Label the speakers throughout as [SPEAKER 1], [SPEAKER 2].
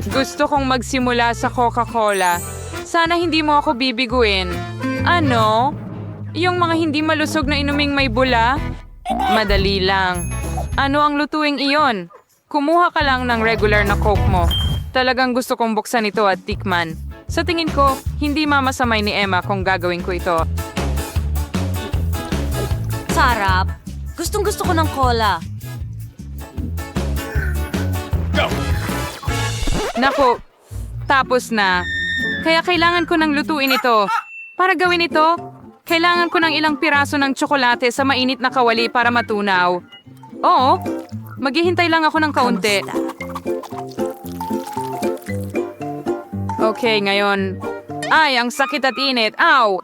[SPEAKER 1] Gusto kong magsimula sa Coca-Cola. Sana hindi mo ako bibiguin. Ano? Yung mga hindi malusog na inuming may bula? Madali lang. Ano ang lutuing iyon? Kumuha ka lang ng regular na Coke mo. Talagang gusto kong buksan ito at tikman. Sa tingin ko, hindi mamasamay ni Emma kung gagawin ko ito.
[SPEAKER 2] Sarap. Gustong-gusto ko ng cola.
[SPEAKER 1] Naku, tapos na. Kaya kailangan ko ng lutuin ito. Para gawin ito, kailangan ko ng ilang piraso ng tsokolate sa mainit na kawali para matunaw. Oo, maghihintay lang ako ng kaunti. Okay, ngayon. Ay, ang sakit at init. Ow!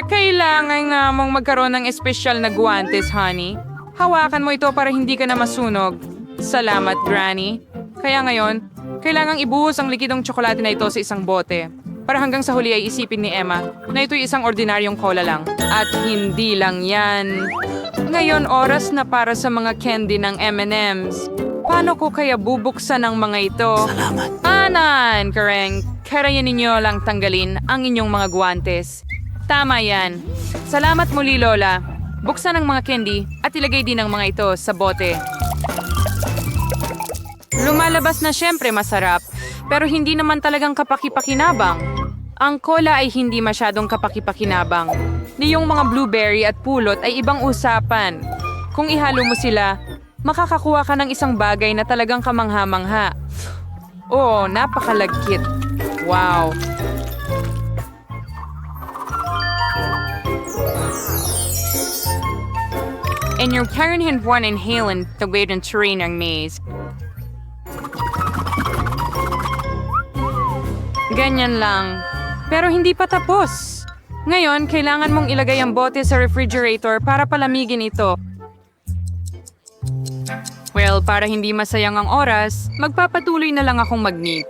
[SPEAKER 1] Kailangan nga mong magkaroon ng espesyal na guwantes, honey. Hawakan mo ito para hindi ka na masunog. Salamat, Granny. Kaya ngayon, kailangang ibuhos ang likidong tsokolate na ito sa isang bote. Para hanggang sa huli ay isipin ni Emma na ito'y isang ordinaryong cola lang. At hindi lang yan. Ngayon, oras na para sa mga candy ng M&M's. Paano ko kaya bubuksan ang mga ito?
[SPEAKER 3] Salamat.
[SPEAKER 1] Anan, Kareng. Kaya ninyo lang tanggalin ang inyong mga guwantes. Tama yan. Salamat muli, Lola. Buksan ang mga candy at ilagay din ang mga ito sa bote. Lumalabas na syempre masarap, pero hindi naman talagang kapaki-pakinabang. Ang cola ay hindi masyadong kapaki-pakinabang. Niyong mga blueberry at pulot ay ibang usapan. Kung ihalo mo sila, makakakuha ka ng isang bagay na talagang kamangha-mangha. Oh, napakalagkit. Wow. And your Karen had one inhalant the way ng terrain ng maze. Ganyan lang. Pero hindi pa tapos. Ngayon, kailangan mong ilagay ang bote sa refrigerator para palamigin ito. Well, para hindi masayang ang oras, magpapatuloy na lang akong mag-meet.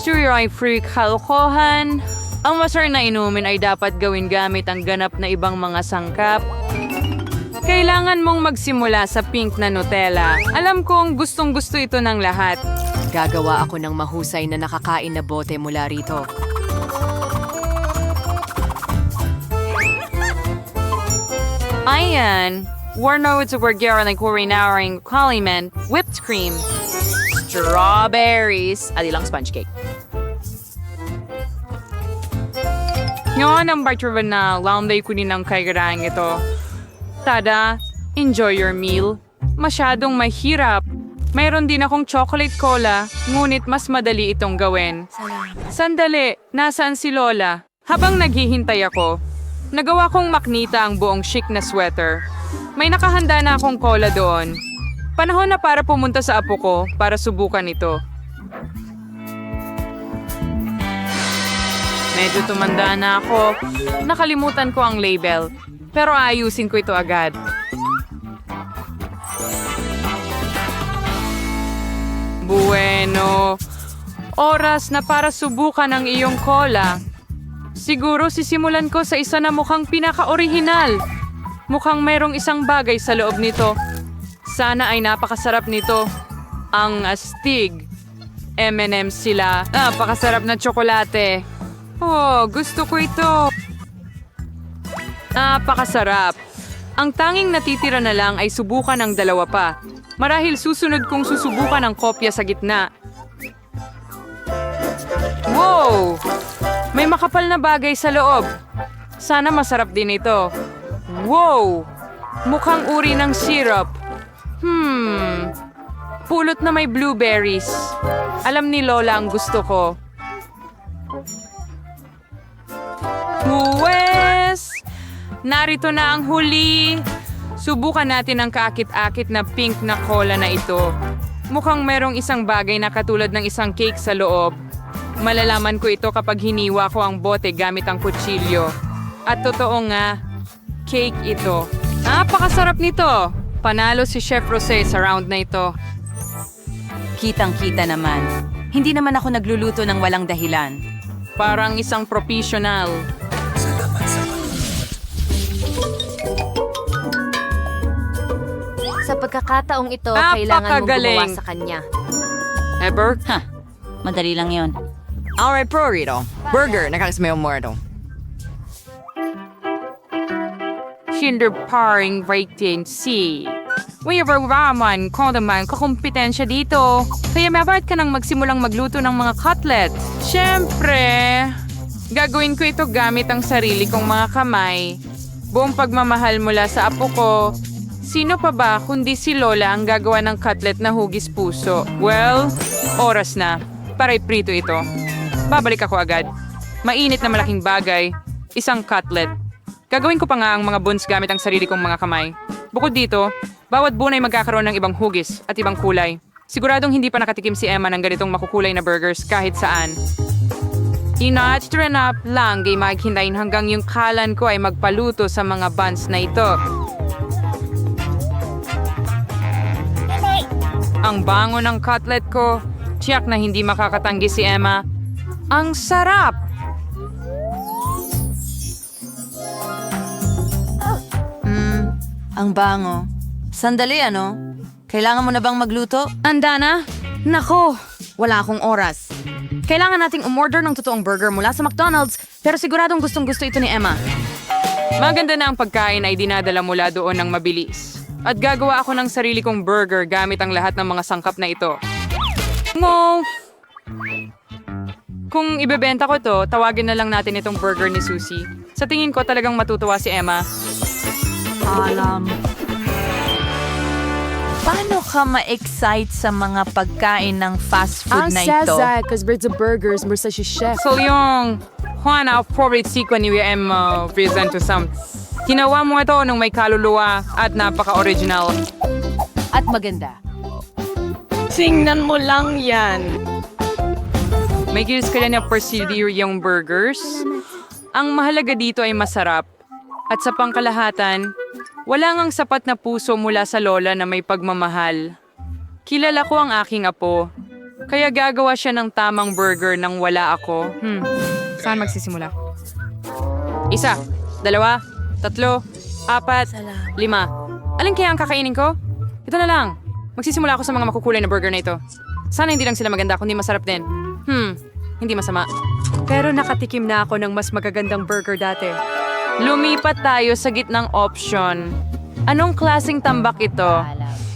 [SPEAKER 1] Sure ay free kalokohan. Ang masarap na inumin ay dapat gawin gamit ang ganap na ibang mga sangkap. Kailangan mong magsimula sa pink na Nutella. Alam kong gustong-gusto ito ng lahat.
[SPEAKER 2] Gagawa ako ng mahusay na nakakain na bote mula rito.
[SPEAKER 1] Ayan. Warno sa Bulgaria na kurinawang kaliman, whipped cream, strawberries, at ilang sponge cake. Ngayon ang barturan na launday ko din ang kaigarang ito. Tada, enjoy your meal. Masyadong mahirap. Mayroon din akong chocolate cola, ngunit mas madali itong gawin. Sandali, nasaan si Lola? Habang naghihintay ako, nagawa kong maknita ang buong chic na sweater. May nakahanda na akong cola doon. Panahon na para pumunta sa apo ko para subukan ito. Medyo tumanda na ako. Nakalimutan ko ang label. Pero ayusin ko ito agad. Bueno. Oras na para subukan ang iyong cola. Siguro sisimulan ko sa isa na mukhang pinaka-orihinal. Mukhang mayroong isang bagay sa loob nito. Sana ay napakasarap nito. Ang astig. M&M's sila. Napakasarap na tsokolate. Oh, gusto ko ito. Napakasarap. Ang tanging natitira na lang ay subukan ng dalawa pa. Marahil susunod kong susubukan ang kopya sa gitna. Wow! May makapal na bagay sa loob. Sana masarap din ito. Wow! Mukhang uri ng syrup. Pulot na may blueberries. Alam ni Lola ang gusto ko. Huwes! Narito na ang huli. Subukan natin ang kaakit-akit na pink na cola na ito. Mukhang merong isang bagay na katulad ng isang cake sa loob. Malalaman ko ito kapag hiniwa ko ang bote gamit ang kutsilyo. At totoo nga, cake ito. Napakasarap nito! Panalo si Chef Rosé sa round na ito.
[SPEAKER 2] Kitang-kita naman. Hindi naman ako nagluluto ng walang dahilan.
[SPEAKER 1] Parang isang professional.
[SPEAKER 3] Sa pagkakataong ito, kailangan mong
[SPEAKER 1] Napakagaling.
[SPEAKER 3] gumawa sa kanya.
[SPEAKER 1] Ever?
[SPEAKER 4] Madali lang yon.
[SPEAKER 5] Alright, pro rito. Burger, nakakasmayo mo ito.
[SPEAKER 1] Kinder paring rating C. Whenever raman ko naman kakumpetensya dito. Kaya maba't ka nang magsimulang magluto ng mga cutlet. Siyempre, gagawin ko ito gamit ang sarili kong mga kamay. Buong pagmamahal mula sa apo ko. Sino pa ba kundi si Lola ang gagawa ng cutlet na hugis puso? Well, oras na. Para iprito ito. Babalik ako agad. Mainit na malaking bagay. Isang cutlet. Gagawin ko pa nga ang mga buns gamit ang sarili kong mga kamay. Bukod dito, bawat bun ay magkakaroon ng ibang hugis at ibang kulay. Siguradong hindi pa nakatikim si Emma ng ganitong makukulay na burgers kahit saan. Ina-train up lang ay maghintayin hanggang yung kalan ko ay magpaluto sa mga buns na ito. Ang bango ng cutlet ko. Tiyak na hindi makakatanggi si Emma. Ang sarap!
[SPEAKER 4] Ang bango. Sandali, ano? Kailangan mo na bang magluto?
[SPEAKER 3] Andana? Nako, wala akong oras. Kailangan nating umorder ng totoong burger mula sa McDonald's, pero siguradong gustong-gusto ito ni Emma.
[SPEAKER 1] Maganda na ang pagkain ay dinadala mula doon ng mabilis. At gagawa ako ng sarili kong burger gamit ang lahat ng mga sangkap na ito. Mo! Kung ibebenta ko to, tawagin na lang natin itong burger ni Susie. Sa tingin ko talagang matutuwa si Emma.
[SPEAKER 4] Paano ka ma-excite sa mga pagkain ng fast food na ito?
[SPEAKER 3] because birds of burgers mula si chef.
[SPEAKER 1] So yung Juan, ang favorite sequence ni Emma present to some. Ginawa mo ito nung may kaluluwa at napaka-original.
[SPEAKER 2] At maganda.
[SPEAKER 5] Tingnan mo lang yan.
[SPEAKER 1] May gilis ka na procedure yung burgers. Ang mahalaga dito ay masarap. At sa pangkalahatan, wala ngang sapat na puso mula sa lola na may pagmamahal. Kilala ko ang aking apo, kaya gagawa siya ng tamang burger nang wala ako. Saan magsisimula? 1, 2, 3, 4, 5. Alin kaya ang kakainin ko? Ito na lang. Magsisimula ako sa mga makukulay na burger na ito. Sana hindi lang sila maganda, kundi masarap din. Hindi masama. Pero nakatikim na ako ng mas magagandang burger dati. Lumipat tayo sa gitnang option. Anong klaseng tambak ito?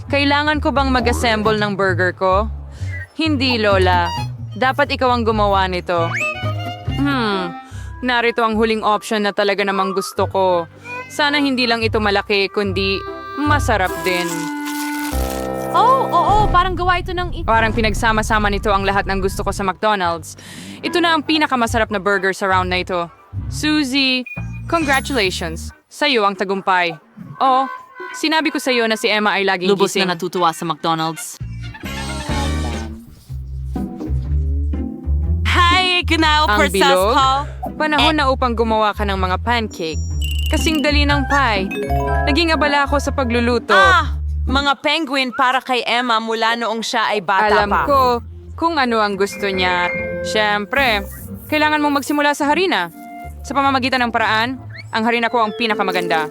[SPEAKER 1] Kailangan ko bang mag-assemble ng burger ko? Hindi, Lola. Dapat ikaw ang gumawa nito. Narito ang huling option na talaga namang gusto ko. Sana hindi lang ito malaki, kundi masarap din.
[SPEAKER 3] Oo, parang gawa ito ng...
[SPEAKER 1] Parang pinagsama-sama nito ang lahat ng gusto ko sa McDonald's. Ito na ang pinakamasarap na burger sa round na ito. Susie, congratulations. Sa'yo ang tagumpay. Oo, sinabi ko sa'yo na si Emma ay laging
[SPEAKER 4] Lubos
[SPEAKER 1] gising.
[SPEAKER 4] na natutuwa sa McDonald's. Hi, genau
[SPEAKER 1] Ang bilog? Panahon na upang gumawa ka ng mga pancake. Kasing dali ng pie. Naging abala ako sa pagluluto.
[SPEAKER 4] Mga penguin para kay Emma mula noong siya ay bata
[SPEAKER 1] Alam
[SPEAKER 4] pa.
[SPEAKER 1] ko kung ano ang gusto niya. Siyempre, kailangan mong magsimula sa harina. Sa pamamagitan ng paraan, ang harina ko ang pinakamaganda.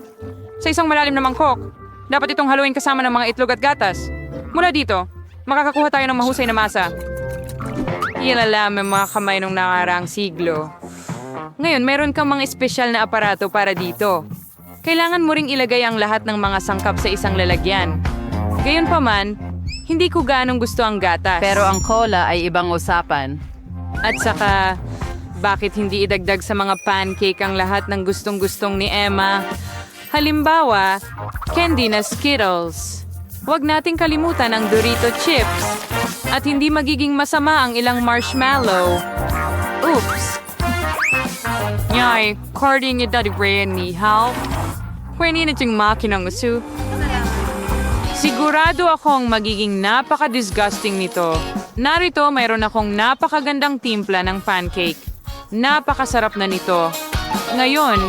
[SPEAKER 1] Sa isang malalim na mangkok, dapat itong haluin kasama ng mga itlog at gatas. Mula dito, makakakuha tayo ng mahusay na masa. Ilalam ang mga kamay nung nakaraang siglo. Ngayon, meron kang mga espesyal na aparato para dito. Kailangan mo ring ilagay ang lahat ng mga sangkap sa isang lalagyan. Gayunpaman, hindi ko ganong gusto ang gatas.
[SPEAKER 4] Pero ang cola ay ibang usapan.
[SPEAKER 1] At saka, bakit hindi idagdag sa mga pancake ang lahat ng gustong-gustong ni Emma? Halimbawa, candy na Skittles. Huwag nating kalimutan ang Dorito chips. At hindi magiging masama ang ilang marshmallow. Oops! Nyay, carding ni Daddy Brian ni Hal. Pwede na tiyong makinang uso. Sigurado akong magiging napaka-disgusting nito. Narito, mayroon akong napakagandang timpla ng pancake. Napakasarap na nito. Ngayon,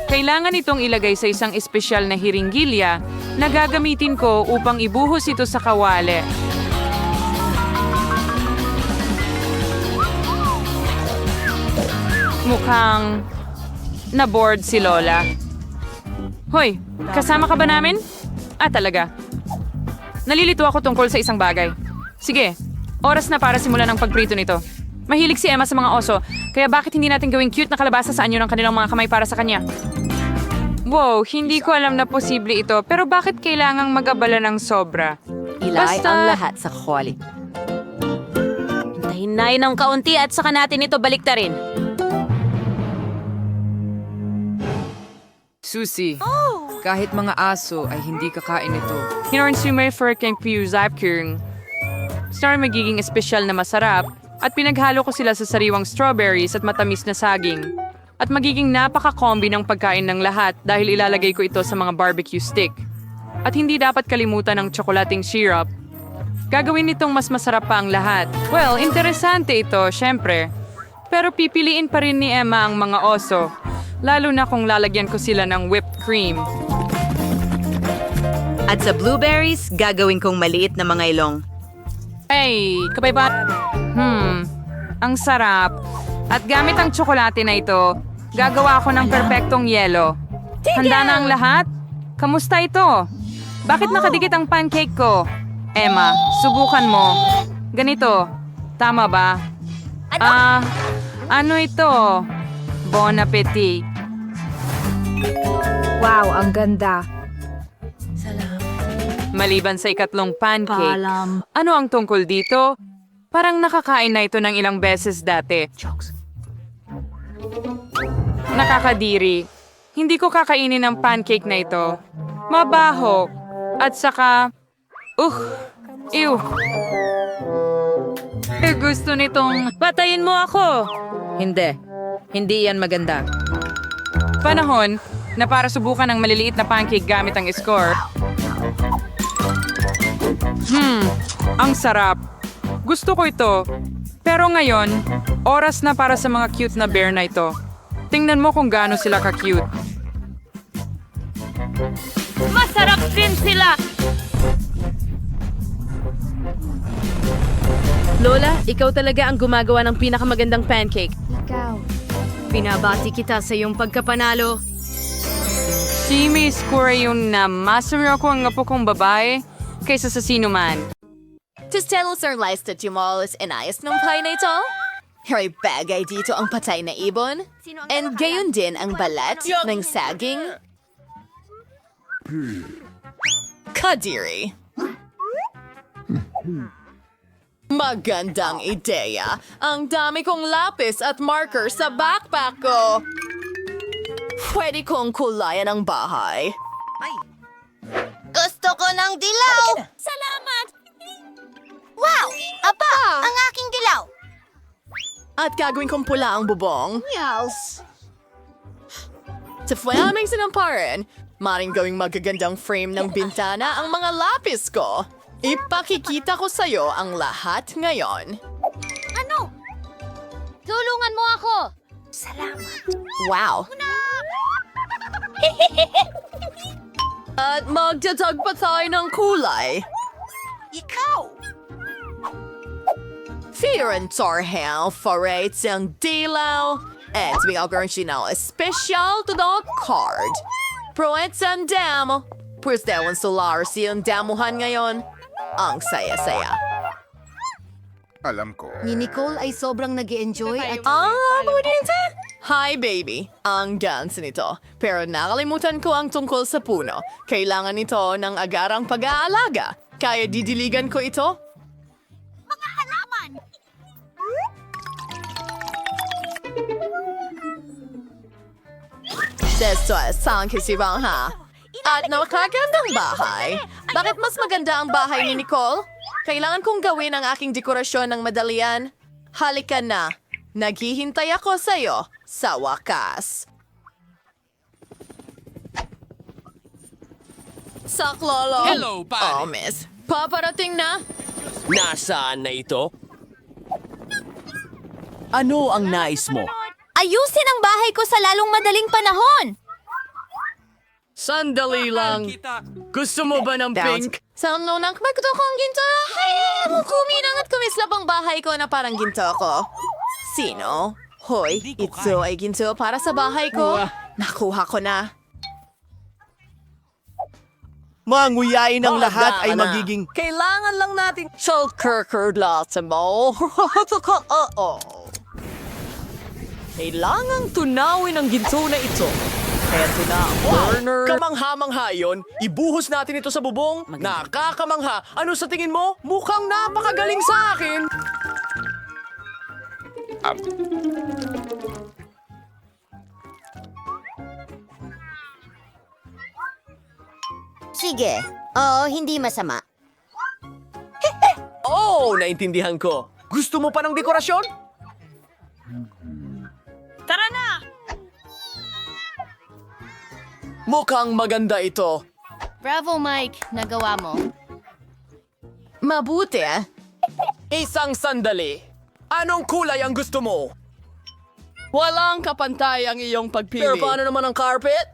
[SPEAKER 1] kailangan itong ilagay sa isang espesyal na hiringgilya na gagamitin ko upang ibuhos ito sa kawali. Mukhang na-bored si Lola. Hoy, kasama ka ba namin? Talaga. Nalilito ako tungkol sa isang bagay. Sige, oras na para simulan ang pagprito nito. Mahilig si Emma sa mga oso, kaya bakit hindi natin gawing cute na kalabasa sa anyo ng kanilang mga kamay para sa kanya? Wow, hindi ko alam na posible ito, pero bakit kailangang mag-abala ng sobra?
[SPEAKER 2] Ilay
[SPEAKER 1] Basta-
[SPEAKER 2] ang lahat sa quality.
[SPEAKER 3] Hinay ng kaunti at saka natin ito baliktarin.
[SPEAKER 6] Susi, kahit mga aso ay hindi kakain ito.
[SPEAKER 1] Hinorin sumay for keng Zapkung. Star magiging espesyal na masarap at pinaghalo ko sila sa sariwang strawberries at matamis na saging. At magiging napaka-combi ng pagkain ng lahat dahil ilalagay ko ito sa mga barbecue stick. At hindi dapat kalimutan ang tsokolating syrup. Gagawin nitong mas masarap pa ang lahat. Well, interesante ito, syempre. Pero pipiliin pa rin ni Emma ang mga oso. Lalo na kung lalagyan ko sila ng whipped cream.
[SPEAKER 7] At sa blueberries, gagawin kong maliit na mga ilong.
[SPEAKER 1] Hey, kabayba. Ang sarap. At gamit ang tsokolate na ito, gagawa ako ng perpektong yelo. Handa na ang lahat? Kamusta ito? Bakit nakadikit ang pancake ko? Emma, subukan mo. Ganito. Tama ba? Ano ito? Bon appetit.
[SPEAKER 4] Wow, ang ganda.
[SPEAKER 1] Maliban sa ikatlong pancake, ano ang tungkol dito? Parang nakakain na ito ng ilang beses dati. Nakakadiri. Hindi ko kakainin ang pancake na ito. Mabaho. At saka... Ew. Gusto nitong...
[SPEAKER 3] Patayin mo ako!
[SPEAKER 7] Hindi. Hindi yan maganda.
[SPEAKER 1] Panahon na para subukan ang maliliit na pancake gamit ang score. Ang sarap. Gusto ko ito. Pero ngayon, oras na para sa mga cute na bear na ito. Tingnan mo kung gaano sila ka-cute.
[SPEAKER 3] Masarap din sila! Lola, ikaw talaga ang gumagawa ng pinakamagandang pancake. Binabati kita sa iyong pagkapanalo.
[SPEAKER 1] Si may score yun na masuri ako ang apo kong babae kaysa sa sino man.
[SPEAKER 2] Tostelos are listed timolos inayos ng pie na ito? May bagay dito ang patay na ibon? And gayon din ang balat ng saging? Kadiri. Magandang ideya. Ang dami kong lapis at marker sa backpack ko. Pwede kong kulayan ang bahay.
[SPEAKER 8] Gusto ko ng dilaw! Salamat! Wow! Aba! Ang aking dilaw!
[SPEAKER 2] At gagawin kong pula ang bubong.
[SPEAKER 8] Yes!
[SPEAKER 2] Sa flaming sinamparan, maring gawing magagandang frame ng bintana ang mga lapis ko. Ipakikita ko sa'yo ang lahat ngayon.
[SPEAKER 8] Ano? Tulungan mo ako! Salamat!
[SPEAKER 2] Wow! At magdadag pa tayo ng kulay.
[SPEAKER 8] Ikaw!
[SPEAKER 2] Fear and Torhel forates ang dilaw. At bigyan siya special to the card. Proets ang damo. Pues dewan solar siyang damuhan ngayon. Ang saya-saya.
[SPEAKER 9] Alam ko.
[SPEAKER 8] Ni Nicole ay sobrang nag-enjoy at...
[SPEAKER 2] Hi, baby. Ang dance nito. Pero nakalimutan ko ang tungkol sa puno. Kailangan nito ng agarang pag-aalaga. Kaya didiligan ko ito?
[SPEAKER 8] Mga halaman!
[SPEAKER 2] Desto sang kisibang ha. At nakakagandang bahay. Bakit mas maganda ang bahay ni Nicole? Kailangan kong gawin ang aking dekorasyon ng madalian. Halika na. Naghihintay ako sa'yo sa wakas. Saklolo.
[SPEAKER 10] Hello, pare.
[SPEAKER 2] Oh, miss. Paparating na?
[SPEAKER 10] Nasaan na ito? Ano ang nais mo?
[SPEAKER 8] Ayusin ang bahay ko sa lalong madaling panahon!
[SPEAKER 5] Sandali lang. Gusto mo ba ng pink?
[SPEAKER 2] Sa nang magkuto ko ang ginto. Kuminang at kumislap ang bahay ko na parang ginto ko. Sino? Hoy, ito ay ginto para sa bahay ko. Nakuha ko na.
[SPEAKER 10] Manguyain ang lahat ay
[SPEAKER 2] na.
[SPEAKER 10] magiging...
[SPEAKER 2] Kailangan lang natin self-kirkerdlasan mo. Kailangang tunawin ang ginto na ito. Eto na ang burner.
[SPEAKER 10] Kamangha-mangha yun. Ibuhos natin ito sa bubong. Nakakamangha. Ano sa tingin mo? Mukhang napakagaling sa akin.
[SPEAKER 8] Sige. Oo, hindi masama.
[SPEAKER 10] Oh, naintindihan ko. Gusto mo pa ng dekorasyon?
[SPEAKER 4] Tara na!
[SPEAKER 10] Mukhang maganda ito.
[SPEAKER 8] Bravo, Mike. Nagawa mo.
[SPEAKER 2] Mabuti ah.
[SPEAKER 10] Isang sandali. Anong kulay ang gusto mo?
[SPEAKER 2] Walang kapantay ang iyong pagpili.
[SPEAKER 10] Pero paano naman ang carpet?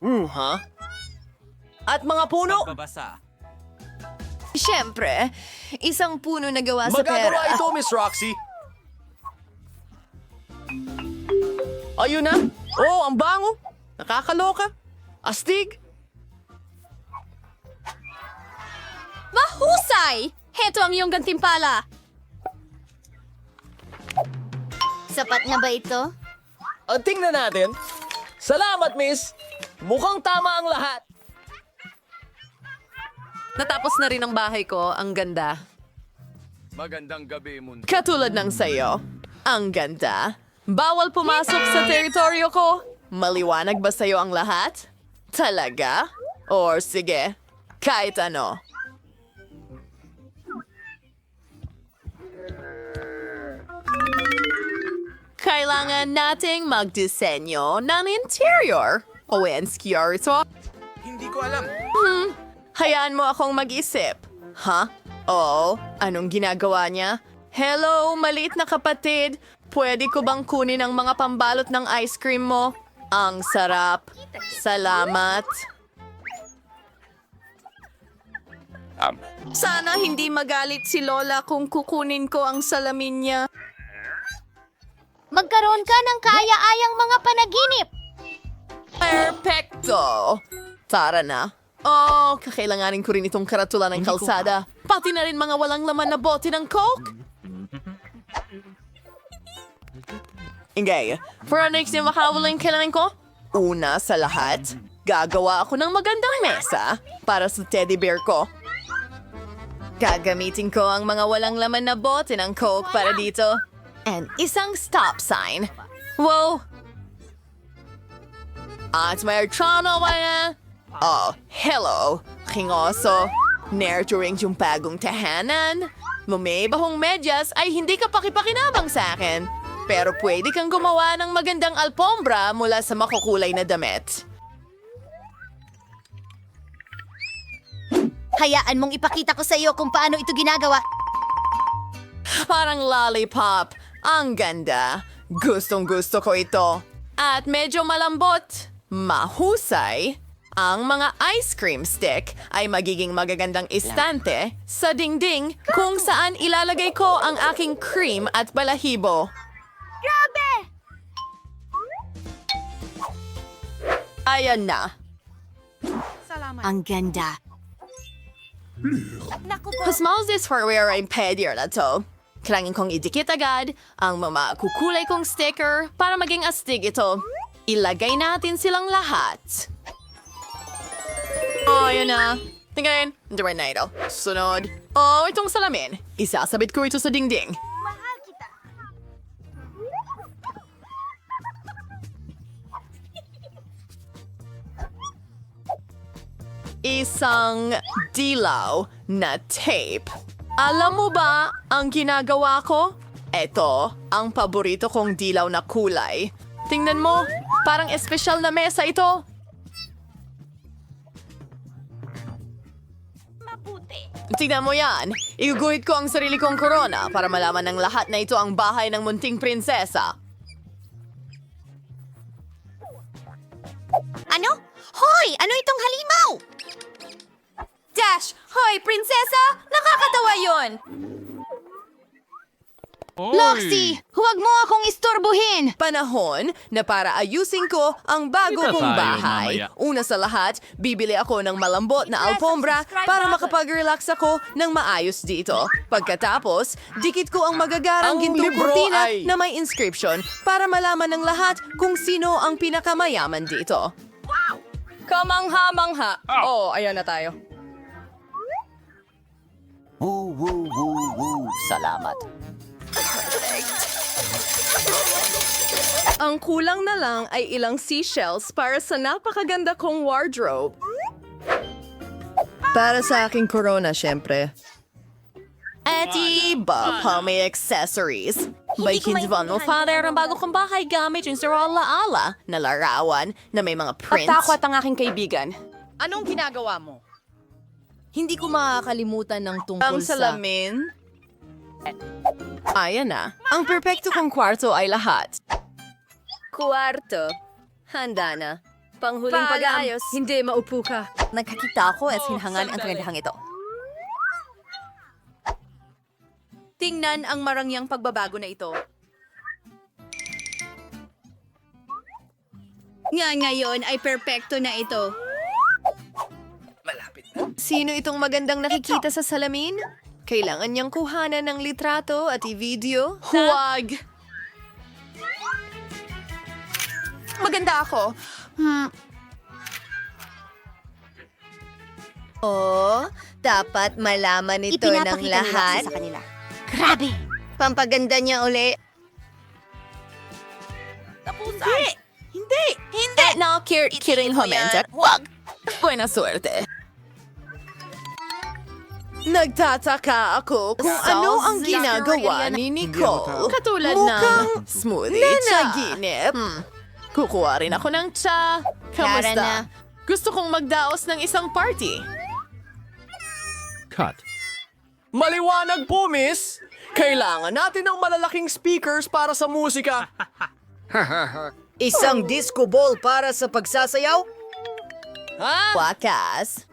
[SPEAKER 10] Ha? At mga puno?
[SPEAKER 2] Siyempre, isang puno na gawa sa pera.
[SPEAKER 10] Magagawa ito, Miss Roxy. Ayun na. Oh, ang bango. Nakakaloka. Astig.
[SPEAKER 8] Mahusay! Heto ang iyong gantimpala. Sapat na ba ito?
[SPEAKER 10] Tingnan natin. Salamat, Miss. Mukhang tama ang lahat.
[SPEAKER 2] Natapos na rin ang bahay ko. Ang ganda.
[SPEAKER 5] Magandang gabi, mundo.
[SPEAKER 2] Katulad ng sayo. Ang ganda. Bawal pumasok sa teritoryo ko. Maliwanag ba sa'yo ang lahat? Talaga? Or sige, kahit ano. Kailangan nating magdisenyo ng interior. Owenskier ito.
[SPEAKER 5] Hindi ko alam.
[SPEAKER 2] Hayaan mo akong mag-isip. Ha? Oo, anong ginagawa niya? Hello, maliit na kapatid. Pwede ko bang kunin ang mga pambalot ng ice cream mo? Ang sarap. Salamat.
[SPEAKER 4] Sana hindi magalit si Lola kung kukunin ko ang salamin niya.
[SPEAKER 8] Magkaroon ka ng kaya-ayang mga panaginip.
[SPEAKER 2] Perfecto! Tara na. Oh, kakailanganin ko rin itong karatula ng kalsada. Pati na rin mga walang laman na bote ng Coke. Ingay, for our next na makawalang kailangan ko, una sa lahat, gagawa ako ng magandang mesa para sa teddy bear ko. Gagamitin ko ang mga walang laman na bote ng Coke para dito. And isang stop sign. Wow! At may channel ba Oh, hello, king oso. Nurturing yung bagong tahanan. Lumibahong medyas ay hindi ka pakipakinabang sa akin. Pero pwede kang gumawa ng magandang alpombra mula sa makukulay na damit.
[SPEAKER 8] Hayaan mong ipakita ko sa iyo kung paano ito ginagawa.
[SPEAKER 2] Parang lollipop. Ang ganda. Gustong gusto ko ito. At medyo malambot. Mahusay. Ang mga ice cream stick ay magiging magagandang istante sa dingding kung saan ilalagay ko ang aking cream at balahibo.
[SPEAKER 8] Grabe!
[SPEAKER 2] Ayan na.
[SPEAKER 8] Ang ganda.
[SPEAKER 2] Pasmaos this for where I'm pedier na to. Kailangan kong idikit agad ang mga kukulay kong sticker para maging astig ito. Ilagay natin silang lahat. Oh, yun na. Tingnan, diyan na ito. Sunod. Oh, itong salamin. Isasabit ko ito sa dingding.
[SPEAKER 8] Mahal kita.
[SPEAKER 2] Isang dilaw na tape. Alam mo ba ang ginagawa ko? Ito ang paborito kong dilaw na kulay. Tingnan mo, parang espesyal na mesa ito. Tingnan mo yan. Iguguhit ko ang sarili kong korona para malaman ng lahat na ito ang bahay ng munting prinsesa.
[SPEAKER 8] Ano? Hoy! Ano itong halimaw?
[SPEAKER 4] Dash! Hoy, prinsesa! Nakakatawa yon!
[SPEAKER 8] Loxy, huwag mo akong istorbohin!
[SPEAKER 2] Panahon na para ayusin ko ang bago kong bahay. Una sa lahat, bibili ako ng malambot na alfombra para makapag-relax ako ng maayos dito. Pagkatapos, dikit ko ang magagarang
[SPEAKER 10] Ang
[SPEAKER 2] gintong
[SPEAKER 10] libro
[SPEAKER 2] kurtina
[SPEAKER 10] ay-
[SPEAKER 2] na may inscription para malaman ng lahat kung sino ang pinakamayaman dito.
[SPEAKER 3] Kamangha-mangha. Oh, ayan na tayo.
[SPEAKER 2] Salamat. Ang kulang na lang ay ilang seashells para sa napakaganda kong wardrobe. Para sa aking corona, syempre. At iba pa may accessories. May kindivan mo, father, ang bago kong bahay gamit yung sa ala na larawan na may mga prints.
[SPEAKER 3] Takwat ang aking kaibigan.
[SPEAKER 6] Anong ginagawa mo?
[SPEAKER 2] Hindi ko makakalimutan ng tungkol
[SPEAKER 7] Ang salamin?
[SPEAKER 2] Ayan na. Ang perpekto kong kwarto ay lahat.
[SPEAKER 3] Kwarto. Handa na. Panghuling
[SPEAKER 2] Paalam.
[SPEAKER 3] pag-aayos. Hindi, maupo ka.
[SPEAKER 2] Nagkakita ko at hinhangan ang kagandahang ito.
[SPEAKER 7] Tingnan ang marangyang pagbabago na ito.
[SPEAKER 8] Ngayon ay perpekto na ito.
[SPEAKER 2] Sino itong magandang nakikita sa salamin? Kailangan niyang kuhanan ng litrato at i-video? Huwag! Maganda ako.
[SPEAKER 9] Oh, dapat malaman ito ng
[SPEAKER 8] Ipinapakita ni
[SPEAKER 9] lahat.
[SPEAKER 8] Roxy sa kanila. Grabe!
[SPEAKER 9] Pampaganda niya uli.
[SPEAKER 2] Hindi! No, kidding Homentek. Huwag! Buena suerte. Nagtataka ako kung ano ang ginagawa ni Nicole. Katulad ng smoothie, tsaginip. Kukuha rin ako ng tsa.
[SPEAKER 9] Tara
[SPEAKER 2] Kamusta?
[SPEAKER 9] na.
[SPEAKER 2] Gusto kong magdaos ng isang party.
[SPEAKER 5] Cut.
[SPEAKER 10] Maliwanag po, miss! Kailangan natin ng malalaking speakers para sa musika.
[SPEAKER 6] Isang disco ball para sa pagsasayaw?
[SPEAKER 2] Wakas.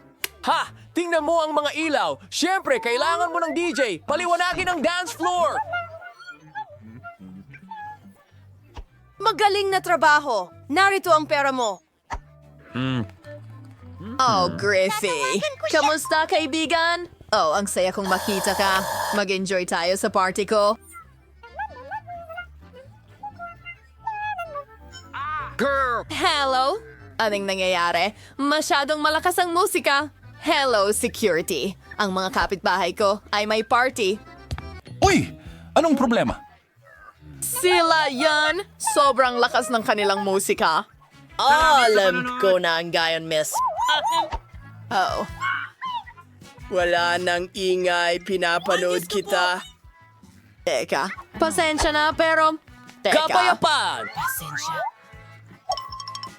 [SPEAKER 10] Ha! Tingnan mo ang mga ilaw. Siyempre, kailangan mo ng DJ. Paliwanagin ang dance floor.
[SPEAKER 3] Magaling na trabaho. Narito ang pera mo.
[SPEAKER 2] Oh, Griffey. Kamusta, kaibigan? Oh, ang saya kong makita ka. Mag-enjoy tayo sa party ko.
[SPEAKER 5] Girl!
[SPEAKER 2] Hello? Anong nangyayari? Masyadong malakas ang musika. Hello, security. Ang mga kapitbahay ko ay may party.
[SPEAKER 5] Uy! Anong problema?
[SPEAKER 2] Sila yan! Sobrang lakas ng kanilang musika.
[SPEAKER 10] Alam ko na ang gayon, miss.
[SPEAKER 2] Oh.
[SPEAKER 10] Wala nang ingay, pinapanood kita.
[SPEAKER 2] Teka. Pasensya na, pero... Teka.
[SPEAKER 10] Kapayapaan!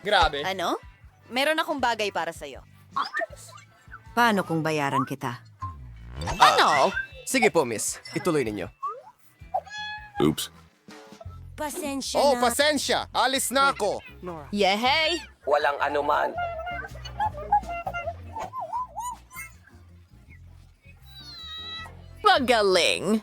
[SPEAKER 10] Grabe.
[SPEAKER 7] Ano? Meron akong bagay para sa'yo. Paano kung bayaran kita?
[SPEAKER 2] Ano?
[SPEAKER 10] Sige po, miss. Ituloy ninyo.
[SPEAKER 5] Oops.
[SPEAKER 8] Pasensya
[SPEAKER 5] Oh,
[SPEAKER 8] na.
[SPEAKER 5] pasensya. Alis na ako.
[SPEAKER 2] Yehey!
[SPEAKER 10] Walang anuman.
[SPEAKER 2] Magaling!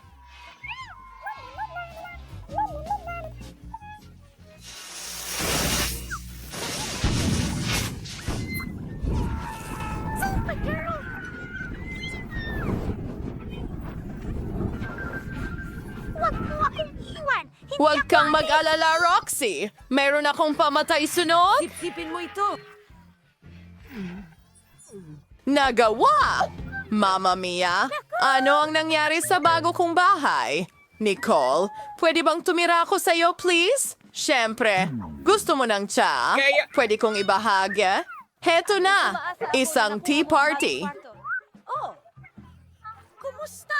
[SPEAKER 8] Huwag mo akong iwan.
[SPEAKER 2] Huwag kang mag-alala, Roxy. Meron akong pamatay sunod.
[SPEAKER 3] Sipin mo ito.
[SPEAKER 2] Nagawa! Mamma Mia, ano ang nangyari sa bago kong bahay? Nicole, pwede bang tumira ako sa'yo, please? Siyempre, gusto mo ng tsa? Pwede kong ibahagi? Heto na, isang tea party.
[SPEAKER 8] Oh, kumusta?